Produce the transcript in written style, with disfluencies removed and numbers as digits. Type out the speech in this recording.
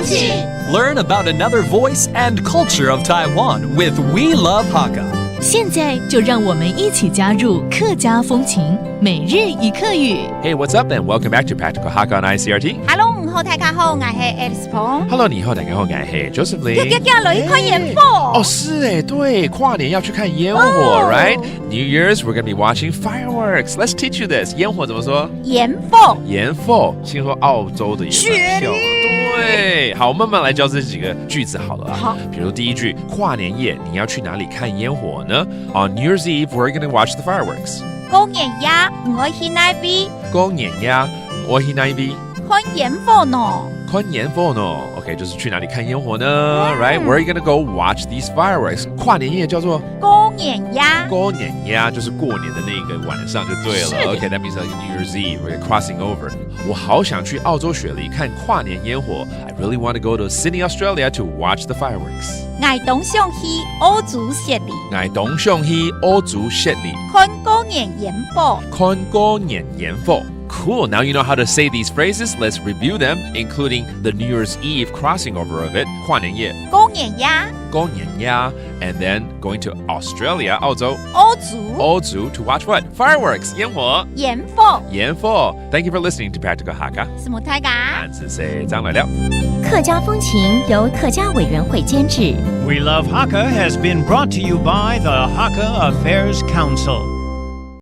情 Learn about another voice and culture of Taiwan with We Love Hakka. 现在就让我们一起加入客家风情每日一课语。Hey, what's up and welcome back to Practical Hakka on ICRT. Hello， 午後大家好，我係 Alice 彭。Hello， 你好，大家好，我係 Joseph Lee。來一看煙火。哦，是誒，對，跨年要去看煙火 right? New Year's, we're going to be watching fireworks. Let's teach you this. 煙火怎麼說？煙火。煙火，先說澳洲的也蠻漂亮。对，好，慢慢来教这几个句子好了啊。好，比如第一句，跨年夜你要去哪里看烟火呢？ On New Year's Eve, we're going to watch the fireworks. 過年夜我去那邊。過年夜我去那邊。看煙火呢。看煙火呢 ？OK， 就是去哪里看煙火呢 ？Right? Where are you going to go watch these fireworks? 跨年夜叫做過年夜。過年夜就是過年的那個晚上就對了。OK, that means like New Year's Eve, we're crossing over. 我好想去澳洲雪梨看跨年煙火。I really want to go to Sydney, Australia to watch the fireworks. 我董想去澳洲雪梨。我董想去澳洲雪梨看過年煙火。看過年煙火。Cool, now you know how to say these phrases. Let's review them, including the New Year's Eve crossing over of it, 跨年夜過年夜過年夜 and then going to Australia, 澳洲澳洲 to watch what? Fireworks, 煙火煙火。煙火 Thank you for listening to Practical Hakka. 什麼大家？俺是誰？張來了。客家风情由客家委员会监制。 We Love Hakka has been brought to you by the Hakka Affairs Council.